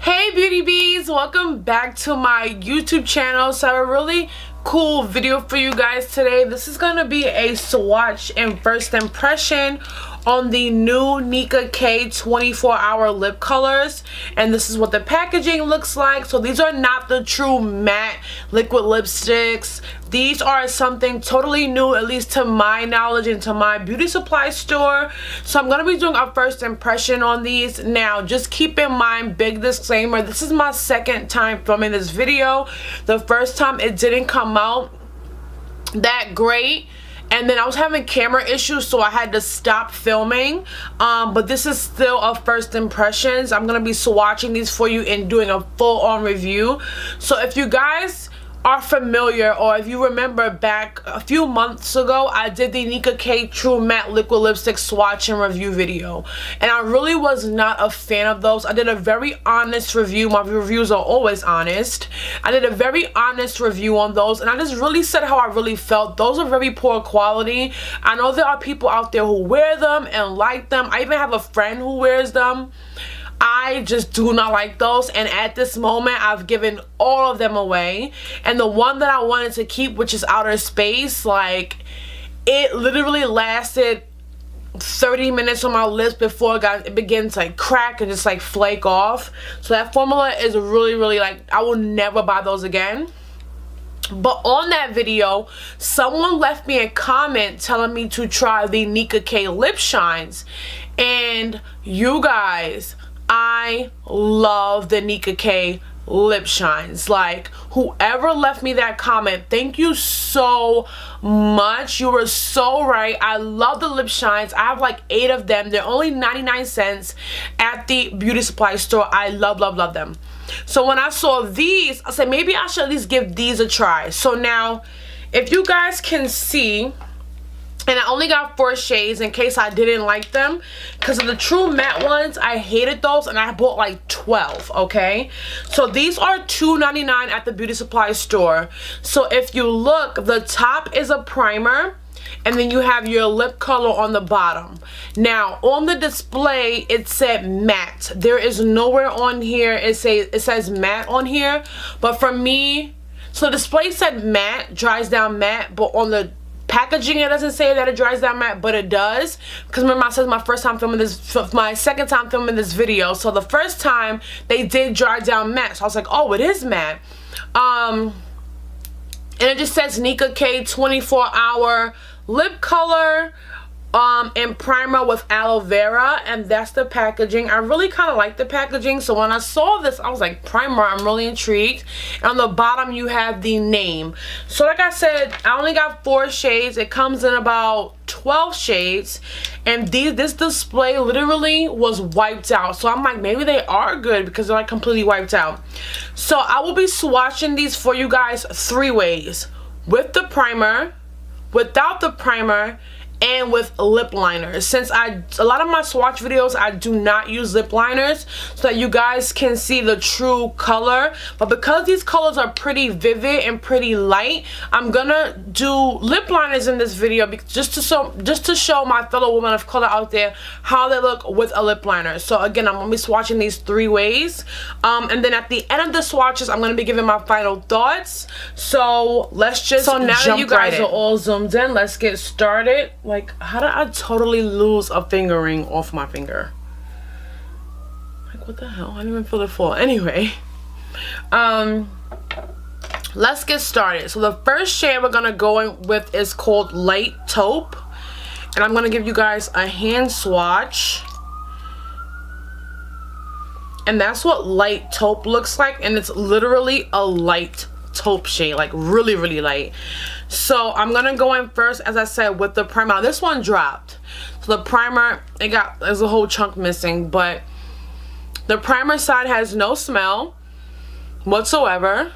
Hey beauty bees, welcome back to my YouTube channel. So I have a really cool video for you guys today. This is gonna be a swatch and first impression on the new Nicka K 24-hour lip colors, and this is what the packaging looks like. So these are not the true matte liquid lipsticks. These are something totally new, at least to my knowledge and to my beauty supply store. So I'm gonna be doing a first impression on these. Now just keep in mind, big disclaimer, this is my second time filming this video. The first time it didn't come out that great, and then I was having camera issues, so I had to stop filming. But this is still a first impressions. I'm gonna be swatching these for you and doing a full-on review. So if you guys are familiar, or if you remember back a few months ago, I did the Nicka K True Matte Liquid Lipstick swatch and review video, and I really was not a fan of those. I did a very honest review. My reviews are always honest. I did a very honest review on those, and I just really said how I really felt. Those are very poor quality. I know there are people out there who wear them and like them. I even have a friend who wears them. I just do not like those, and at this moment I've given all of them away. And the one that I wanted to keep, which is Outer Space, like, it literally lasted 30 minutes on my lips before it began to like crack and just like flake off. So that formula is really like, I will never buy those again. But on that video, someone left me a comment telling me to try the Nicka K lip shines, and you guys, I love the Nicka K lip shines. Like, whoever left me that comment, thank you so much. You were so right. I love the lip shines. I have like 8 of them. They're only 99 cents at the beauty supply store. I love them. So when I saw these, I said maybe I should at least give these a try. So now, if you guys can see, and I only got 4 shades in case I didn't like them, because of the true matte ones, I hated those, and I bought like 12, okay? So these are $2.99 at the beauty supply store. So if you look, the top is a primer, and then you have your lip color on the bottom. Now on the display it said matte. There is nowhere on here it says matte on here, but for me, so the display said matte, dries down matte, but on the packaging it doesn't say that it dries down matte, but it does. Because remember, I said my second time filming this video. So the first time they did dry down matte, so I was like, oh, it is matte. And it just says Nicka K 24-hour lip color and primer with aloe vera, and that's the packaging. I really kind of like the packaging, so when I saw this I was like, primer, I'm really intrigued. And on the bottom you have the name. So like I said, I only got 4 shades. It comes in about 12 shades, and this display literally was wiped out. So I'm like, maybe they are good because they're like completely wiped out. So I will be swatching these for you guys 3 ways: with the primer, without the primer, and with lip liners. Since a lot of my swatch videos I do not use lip liners so that you guys can see the true color, but because these colors are pretty vivid and pretty light, I'm gonna do lip liners in this video just to show my fellow women of color out there how they look with a lip liner. So again, I'm gonna be swatching these 3 ways, and then at the end of the swatches I'm gonna be giving my final thoughts. So let's just now that you guys are all zoomed in, let's get started. Like, how did I totally lose a finger ring off my finger? Like, what the hell? I didn't even feel it fall. Anyway, let's get started. So the first shade we're gonna go in with is called Light Taupe, and I'm gonna give you guys a hand swatch. And that's what Light Taupe looks like, and it's literally a light taupe shade, like really light. So I'm gonna go in first, as I said, with the primer. Now, this one dropped, so the primer, there's a whole chunk missing, but the primer side has no smell whatsoever.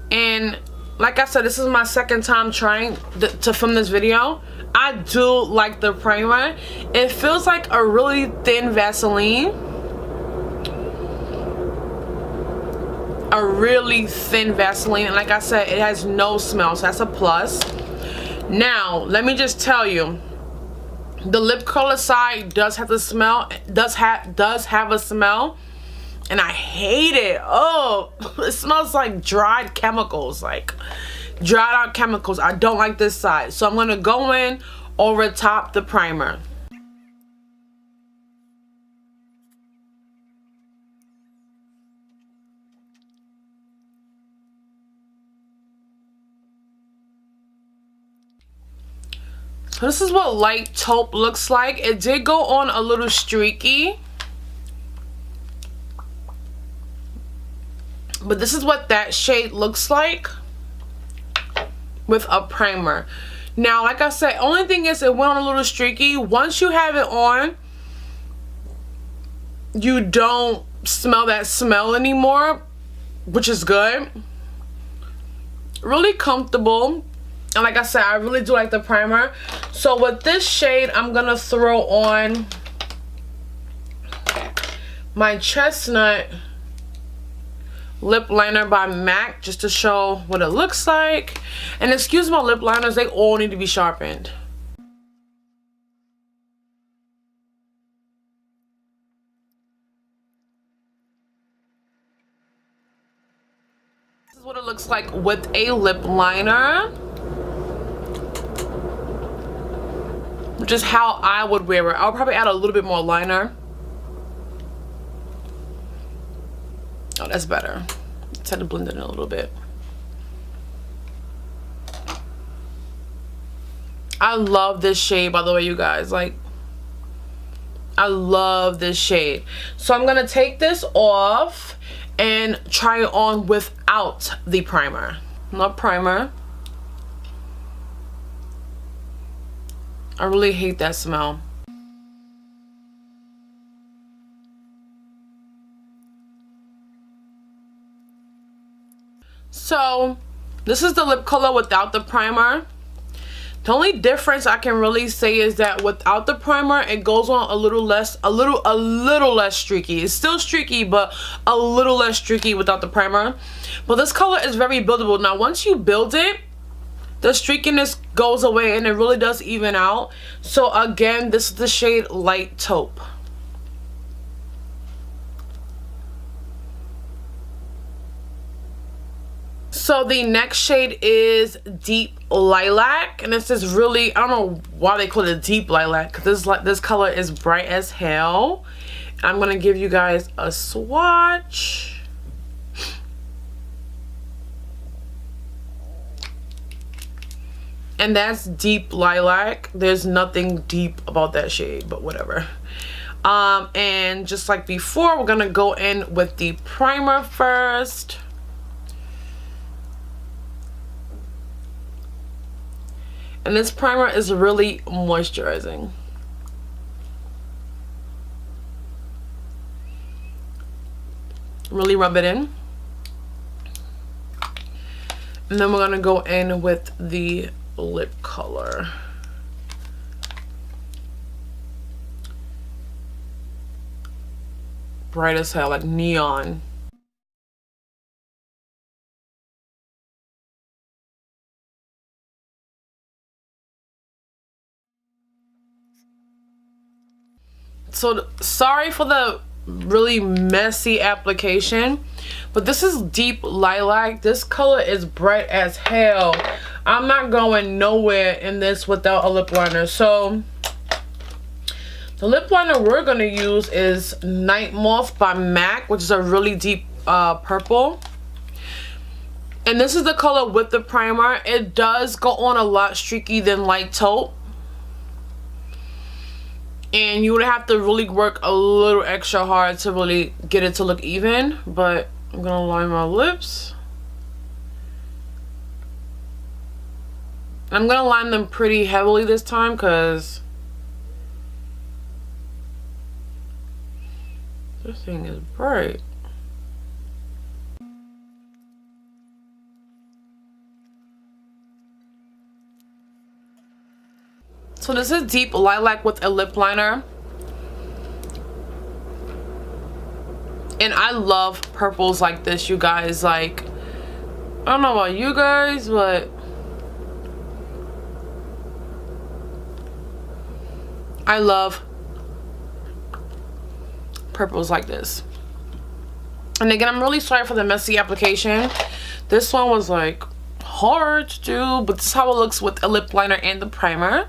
And like I said, this is my second time trying to film this video. I do like the primer. It feels like a really thin Vaseline. A really thin Vaseline, and like I said, it has no smell, so that's a plus. Now let me just tell you, The lip color side does have the smell, does have a smell, and I hate it. Oh, it smells like dried chemicals, like dried out chemicals. I don't like this side, so I'm gonna go in over top the primer. So this is what light taupe looks like. It did go on a little streaky, but this is what that shade looks like with a primer. Now, like I said, only thing is it went on a little streaky. Once you have it on, you don't smell that smell anymore, which is good. Really comfortable. And like I said, I really do like the primer. So with this shade, I'm gonna throw on my Chestnut lip liner by MAC just to show what it looks like. And excuse my lip liners, they all need to be sharpened. This is what it looks like with a lip liner, which is how I would wear it. I'll probably add a little bit more liner. Oh, that's better. Let's try to blend it in a little bit. I love this shade, by the way, you guys. Like, I love this shade. So I'm gonna take this off and try it on without the primer. Not primer. I really hate that smell. So this is the lip color without the primer. The only difference I can really say is that without the primer, it goes on a little less streaky. It's still streaky, but a little less streaky without the primer. But this color is very buildable. Now, once you build it, the streakiness goes away and it really does even out. So again, this is the shade Light Taupe. So the next shade is Deep Lilac, and this is really, I don't know why they call it Deep Lilac, because this color is bright as hell. I'm gonna give you guys a swatch. And that's Deep Lilac. There's nothing deep about that shade, but whatever. And just like before, we're gonna go in with the primer first. And this primer is really moisturizing. Really rub it in. And then we're gonna go in with the lip color. Bright as hell, like neon. So sorry for the really messy application, but this is Deep Lilac. This color is bright as hell. I'm not going nowhere in this without a lip liner. So the lip liner we're going to use is Nightmoth by MAC, which is a really deep purple. And this is the color with the primer. It does go on a lot streaky than Light Taupe. And you would have to really work a little extra hard to really get it to look even. But I'm going to line my lips. I'm going to line them pretty heavily this time because this thing is bright. So this is Deep Lilac with a lip liner. And I love purples like this, you guys. Like, I don't know about you guys, but I love purples like this. And again, I'm really sorry for the messy application. This one was like hard to do, but this is how it looks with a lip liner and the primer.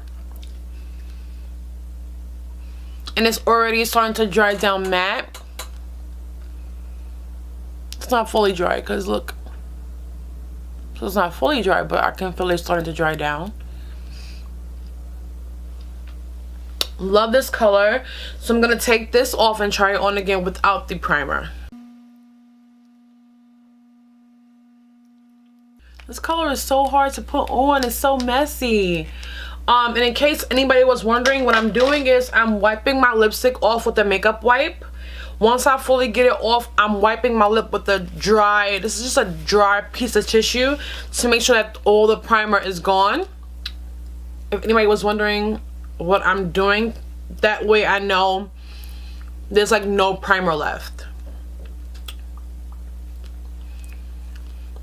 And it's already starting to dry down matte. It's not fully dry because look. So it's not fully dry, but I can feel it starting to dry down. Love this color. So I'm going to take this off and try it on again without the primer. This color is so hard to put on. It's so messy. And in case anybody was wondering, what I'm doing is I'm wiping my lipstick off with a makeup wipe. Once I fully get it off, I'm wiping my lip with a dry, this is just a dry piece of tissue to make sure that all the primer is gone. If anybody was wondering what I'm doing, that way I know there's like no primer left.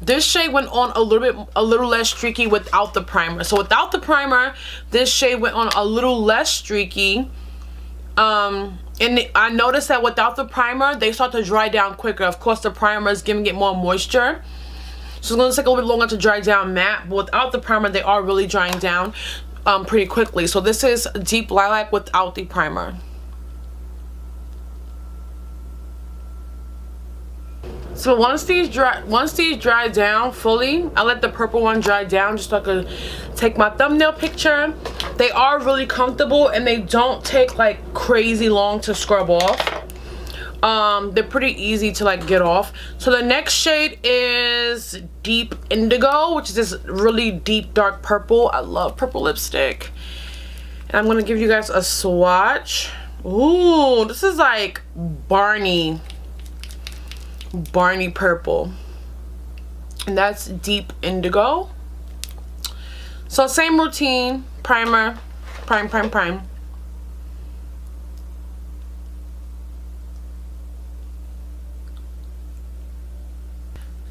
This shade went on a little less streaky without the primer. So without the primer, this shade went on a little less streaky. And I noticed that without the primer, they start to dry down quicker. Of course, the primer is giving it more moisture, so it's going to take a little bit longer to dry down matte. But without the primer, they are really drying down pretty quickly. So this is Deep Lilac without the primer. So once these dry down fully, I let the purple one dry down just so I could take my thumbnail picture. They are really comfortable and they don't take like crazy long to scrub off. They're pretty easy to like get off. So the next shade is Deep Indigo, which is this really deep dark purple. I love purple lipstick. And I'm gonna give you guys a swatch. Ooh, this is like Barney purple, and that's Deep Indigo. So same routine, primer, prime.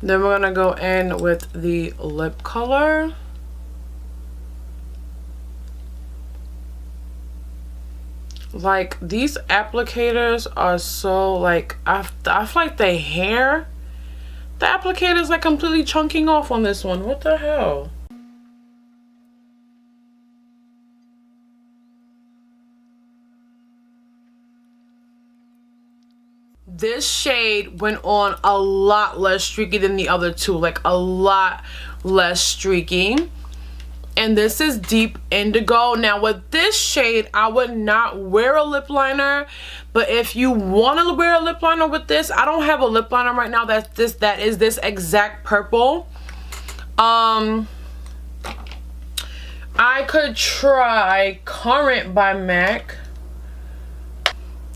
Then we're gonna go in with the lip color. Like, these applicators are so like, I feel like the applicator is like completely chunking off on this one. What the hell? This shade went on a lot less streaky than the other two, like a lot less streaky. And this is Deep Indigo. Now with this shade, I would not wear a lip liner, but if you want to wear a lip liner with this, I don't have a lip liner right now that is this exact purple. I could try Currant by MAC.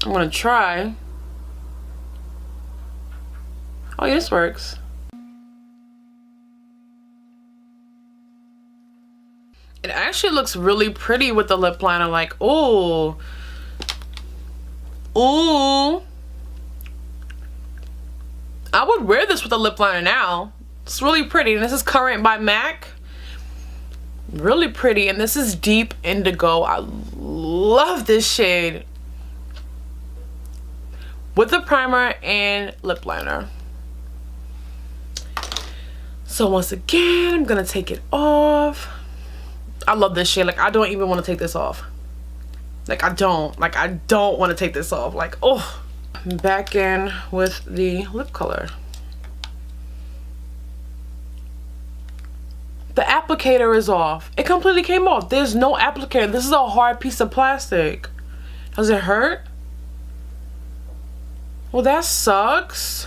I'm gonna try. Oh, yeah, this works. It actually looks really pretty with the lip liner. Like, ooh. Ooh. I would wear this with a lip liner now. It's really pretty. And this is Currant by MAC. Really pretty. And this is Deep Indigo. I love this shade. With the primer and lip liner. So once again, I'm going to take it off. I love this shade. Like, I don't even want to take this off. Like, I don't want to take this off. Like, oh. Back in with the lip color. The applicator is off. It completely came off. There's no applicator. This is a hard piece of plastic. Does it hurt? Well, that sucks.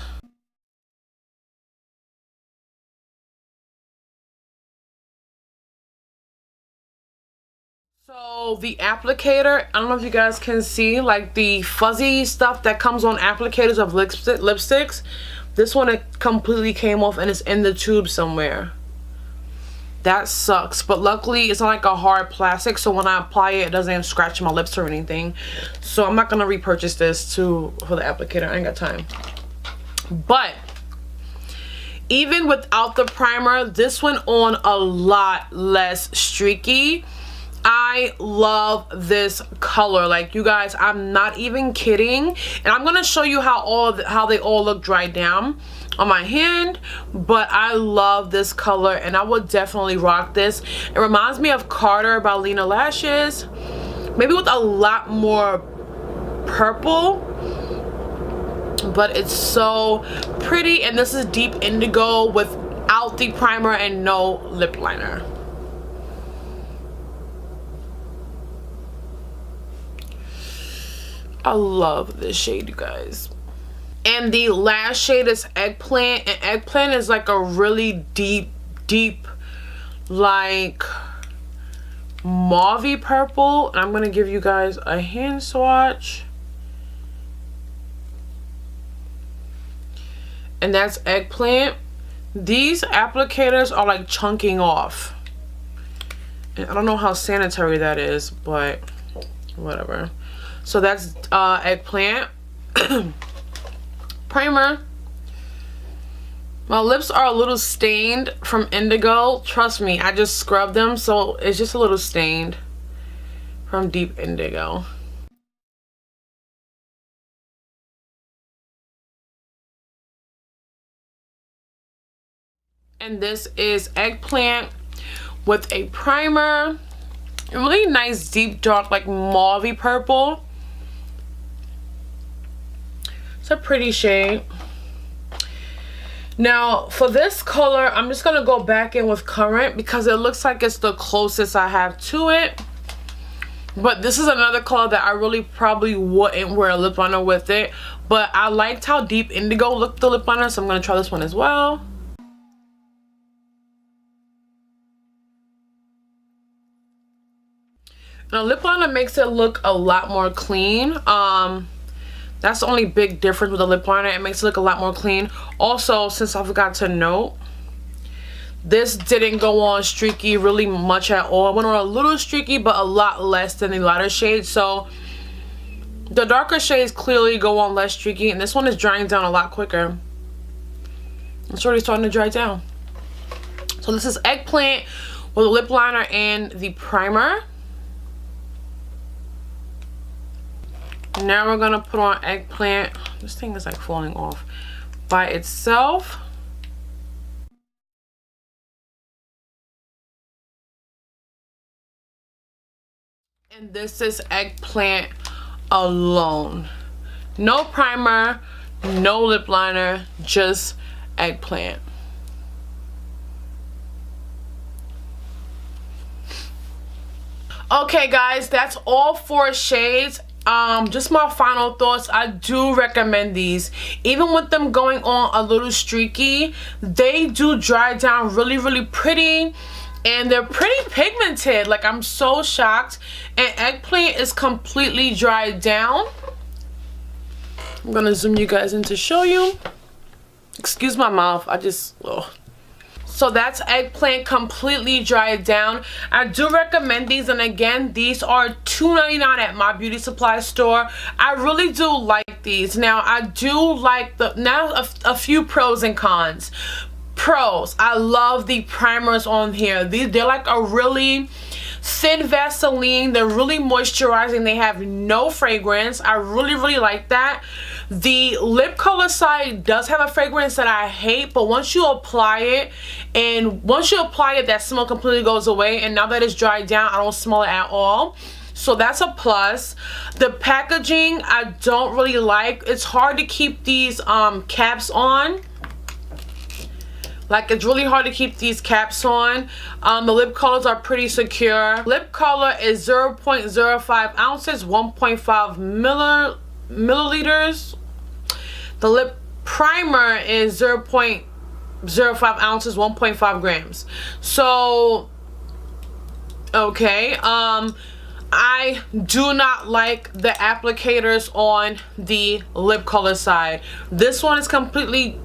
So the applicator, I don't know if you guys can see like the fuzzy stuff that comes on applicators of lipsticks. This one, it completely came off and it's in the tube somewhere. That sucks, but luckily it's not like a hard plastic, so when I apply it, it doesn't scratch my lips or anything. So I'm not gonna repurchase this for the applicator. I ain't got time. But even without the primer, this went on a lot less streaky. I love this color. Like, you guys, I'm not even kidding. And I'm gonna show you how they all look dried down on my hand, but I love this color and I would definitely rock this. It reminds me of Carter by Lena Lashes, maybe with a lot more purple, but it's so pretty. And this is deep indigo without the primer and no lip liner. I love this shade, you guys. And the last shade is Eggplant, and Eggplant is like a really deep like mauvey purple. And I'm gonna give you guys a hand swatch, and that's Eggplant. These applicators are like chunking off, and I don't know how sanitary that is, but whatever. So that's Eggplant. Primer. My lips are a little stained from Indigo. Trust me, I just scrubbed them, so it's just a little stained from Deep Indigo. And this is Eggplant with a primer. A really nice deep dark like mauvey purple. It's a pretty shade. Now for this color, I'm just gonna go back in with Currant because it looks like it's the closest I have to it. But this is another color that I really probably wouldn't wear a lip liner with it. But I liked how Deep Indigo looked the lip liner, so I'm gonna try this one as well. Now lip liner makes it look a lot more clean. That's the only big difference with the lip liner. It makes it look a lot more clean. Also, since I forgot to note, this didn't go on streaky really much at all. It went on a little streaky, but a lot less than the lighter shades. So the darker shades clearly go on less streaky, and this one is drying down a lot quicker. It's already starting to dry down. So this is Eggplant with the lip liner and the primer. Now we're gonna put on Eggplant. This thing is like falling off by itself. And this is Eggplant alone. No primer, no lip liner, just Eggplant. Okay guys, that's all 4 shades. Just my final thoughts. I do recommend these. Even with them going on a little streaky, they do dry down really pretty, and they're pretty pigmented. Like, I'm so shocked. And Eggplant is completely dried down. I'm gonna zoom you guys in to show you. Excuse my mouth, So that's Eggplant completely dried down. I do recommend these, and again, these are $2.99 at my beauty supply store. I really do like these. Now I do like a few pros and cons. Pros, I love the primers on here. They're like a really thin Vaseline. They're really moisturizing. They have no fragrance. I really like that. The lip color side does have a fragrance that I hate, but once you apply it, that smell completely goes away. And now that it's dried down, I don't smell it at all. So that's a plus. The packaging I don't really like. It's hard to keep these caps on. Like, it's really hard to keep these caps on. The lip colors are pretty secure. Lip color is 0.05 ounces, 1.5 milliliters. The lip primer is 0.05 ounces, 1.5 grams. So, okay. I do not like the applicators on the lip color side. This one is completely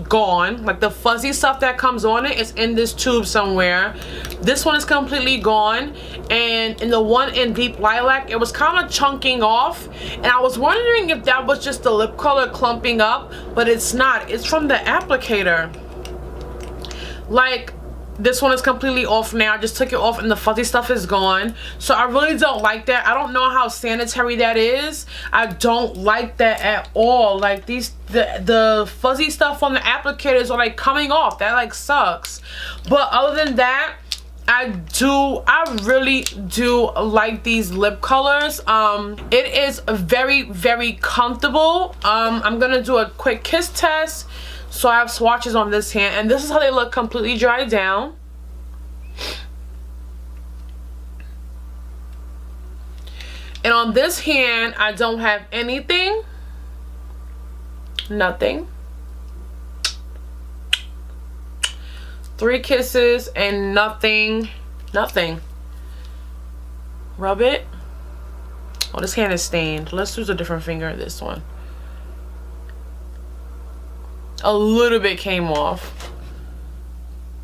gone. Like, the fuzzy stuff that comes on it is in this tube somewhere. This one is completely gone, and in the one in Deep Lilac, it was kind of chunking off, and I was wondering if that was just the lip color clumping up, but it's not. It's from the applicator. Like, This one is completely off now. I just took it off and the fuzzy stuff is gone. So I really don't like that. I don't know how sanitary that is. I don't like that at all. Like the fuzzy stuff on the applicators are like coming off. That like sucks. But other than that, I really do like these lip colors. It is very, very comfortable. I'm gonna do a quick kiss test. So I have swatches on this hand, and this is how they look completely dried down. And on this hand, I don't have anything. Nothing. 3 kisses and nothing. Nothing. Rub it. Oh, this hand is stained. Let's use a different finger, this one. A little bit came off,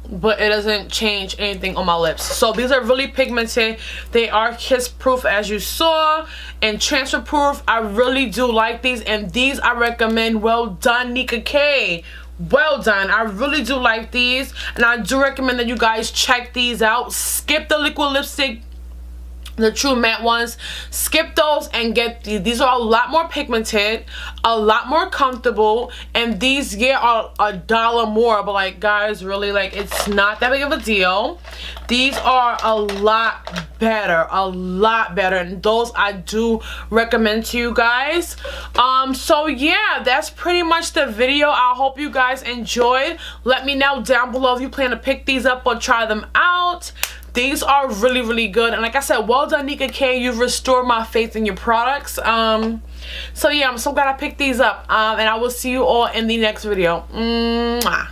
but it doesn't change anything on my lips. So these are really pigmented. They are kiss proof, as you saw, and transfer proof. I really do like these, and these I recommend. Well done, Nicka K. Well done. I really do like these, and I do recommend that you guys check these out. Skip the liquid lipstick, the true matte ones. Skip those and get these. These are a lot more pigmented, a lot more comfortable, and these, yeah, are $1 more, but like, guys, really, like, it's not that big of a deal. These are a lot better, and those I do recommend to you guys. So yeah, that's pretty much the video. I hope you guys enjoyed. Let me know down below if you plan to pick these up or try them out. These are really, really good, and like I said, well done, Nicka K. You've restored my faith in your products. So yeah, I'm so glad I picked these up, and I will see you all in the next video. Mwah.